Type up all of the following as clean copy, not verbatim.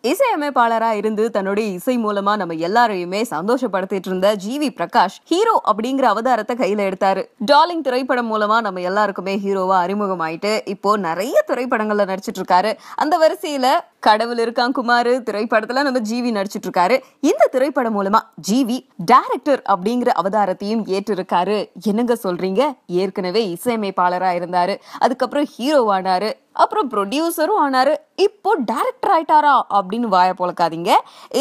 இசையமைப்பாளரா இருந்து தன்னுடைய இசை மூலமா நம்ம எல்லாரையுமே சந்தோஷப்படுத்திட்டு இருந்த ஜிவி பிரகாஷ் ஹீரோ அப்படிங்கிற அவதாரத்தை கையில எடுத்தாரு. டார்லிங் திரைப்படம் மூலமா நம்ம எல்லாருக்குமே ஹீரோவா அறிமுகமாயிட்டு இப்போ நிறைய திரைப்படங்கள்ல நடிச்சிட்டு இருக்காரு. அந்த வரிசையில கடவுள் இருக்கான் குமாரு திரைப்படத்துல நம்ம ஜிவி நடிச்சிட்டு இருக்காரு. இந்த திரைப்படம் மூலமா ஜிவி டைரக்டர் அப்படிங்கிற அவதாரத்தையும் ஏற்றிருக்காரு. என்னங்க சொல்றீங்க? ஏற்கனவே இசையமைப்பாளரா இருந்தாரு, அதுக்கப்புறம் ஹீரோவானாரு, அப்புறம் ப்ரொடியூசரும் ஆனாரு, இப்போ டைரக்டர் ஆயிட்டாரா அப்படின்னு வாய பொளக்காதீங்க.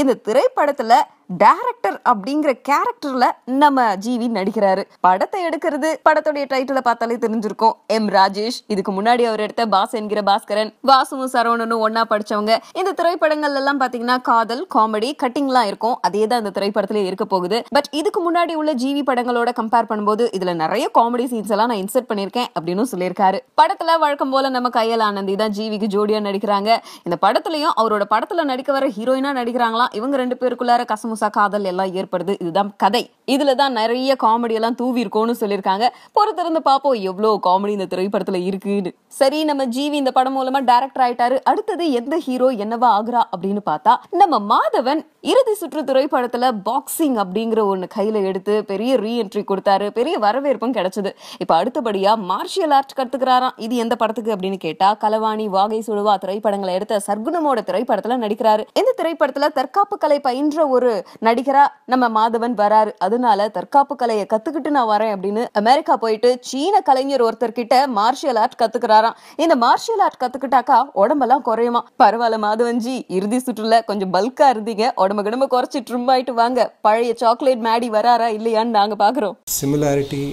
இந்த திரைப்படத்துல டைரக்டர் அப்படிங்கிற கேரக்டர்ல நம்ம ஜிவி நடிக்கிறாரு. படத்தை எடுக்கிறது படத்துடைய டைட்டில பார்த்தாலே தெரிஞ்சிருக்கும், எம் ராஜேஷ். இதுக்கு முன்னாடி அவர் எடுத்த பாஸ் என்கிற பாஸ்கரன், வாசுவும் சரவணனும் ஒன்னா படிச்சவங்க. இந்த திரைப்படங்கள் எல்லாம் பாத்தீங்கன்னா காதல், காமெடி, கட்டிங் எல்லாம் இருக்கும். அதே தான் இந்த திரைப்படத்திலே இருக்க போகுது. பட் இதுக்கு முன்னாடி உள்ள ஜிவி படங்களோட கம்பேர் பண்ணும்போது இதுல நிறைய காமெடி சீன்ஸ் எல்லாம் நான் இன்சர்ட் பண்ணிருக்கேன் அப்படின்னு சொல்லியிருக்காரு. படத்துல வழக்கம் போல நம்ம கையல் ஆனந்தி தான் ஜிவிக்கு ஜோடியா நடிக்கிறாங்க. இந்த படத்துலயும் அவரோட படத்துல நடிக்க வர ஹீரோயினா நடிக்கிறாங்களாம். இவங்க ரெண்டு பேருக்குள்ளார கசமுசா காதல் எல்லாம் ஏற்படுது. இதுதான் கதை. இதுலதான் நிறைய காமெடி எல்லாம் தூவி இருக்கும்னு சொல்லியிருக்காங்க. பொறுத்திருந்து பாப்போம் எவ்வளவு காமெடி இந்த திரைப்படத்துல இருக்குன்னு. சரி, நம்ம ஜிவி இந்த படம் மூலமா டைரக்டர் ஆயிட்டாரு. அடுத்தது எந்த ஹீரோ என்னவா ஆகுறா அப்படின்னு பார்த்தா, நம்ம மாதவன் இறுதி சுற்று திரைப்படத்துல பாக்ஸிங் அப்படிங்கிற ஒண்ணு கையில எடுத்து பெரிய ரீஎன்ட்ரி கொடுத்தாரு. பெரிய வரவேற்பும் கிடைச்சது. இப்ப அடுத்தபடியா மார்ஷியல் ஆர்ட் கத்துக்கிறாராம். இது எந்த படத்துக்கு அப்படின்னு கேட்டா, களவாணி, வாகை சுடுவா திரைப்படங்களை எடுத்த சர்க்குணமோட திரைப்படத்துல நடிக்கிறாரு. இந்த திரைப்படத்துல தற்காப்பு கலை பயின்ற ஒரு நடிகரா நம்ம மாதவன் வராரு. அதனால தற்காப்பு கலையை கத்துக்கிட்டு நான் வரேன் அப்படின்னு அமெரிக்கா போயிட்டு சீன கலைஞர் ஒருத்தர் கிட்ட மார்ஷியல் ஆர்ட் கத்துக்கிறாராம். இந்த மார்ஷியல் ஆர்ட் கத்துக்கிட்டாக்கா உடம்பெல்லாம் குறையுமா. பரவாயில்ல மாதவன்ஜி, இறுதி சுற்றுல கொஞ்சம் பல்கா இருந்தீங்க, உடம்பு கிடம்பு குறைச்சி ட்ரிம் ஆயிட்டு வாங்க. பழைய சாக்லேட் மேடி வராரா இல்லையான்னு நாங்க பாக்குறோம். சிமிலாரிட்டி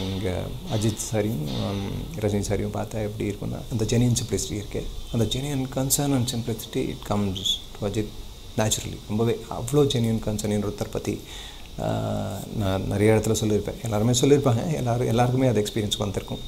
இங்கே அஜித் சாரியும் ரஜினி சாரியும் பார்த்தா எப்படி இருக்குன்னா, அந்த ஜெனியன் சிம்பிளிசிட்டி இருக்கு. அந்த genuine concern and simplicity it comes to Ajith naturally. ரொம்பவே அவ்வளோ ஜெனியன் கன்சர்ன் ஒருத்தர் பற்றி நான் நிறைய இடத்துல சொல்லியிருப்பேன். எல்லாருமே சொல்லியிருப்பாங்க. எல்லாருக்குமே அது எக்ஸ்பீரியன்ஸ் வந்திருக்கும்.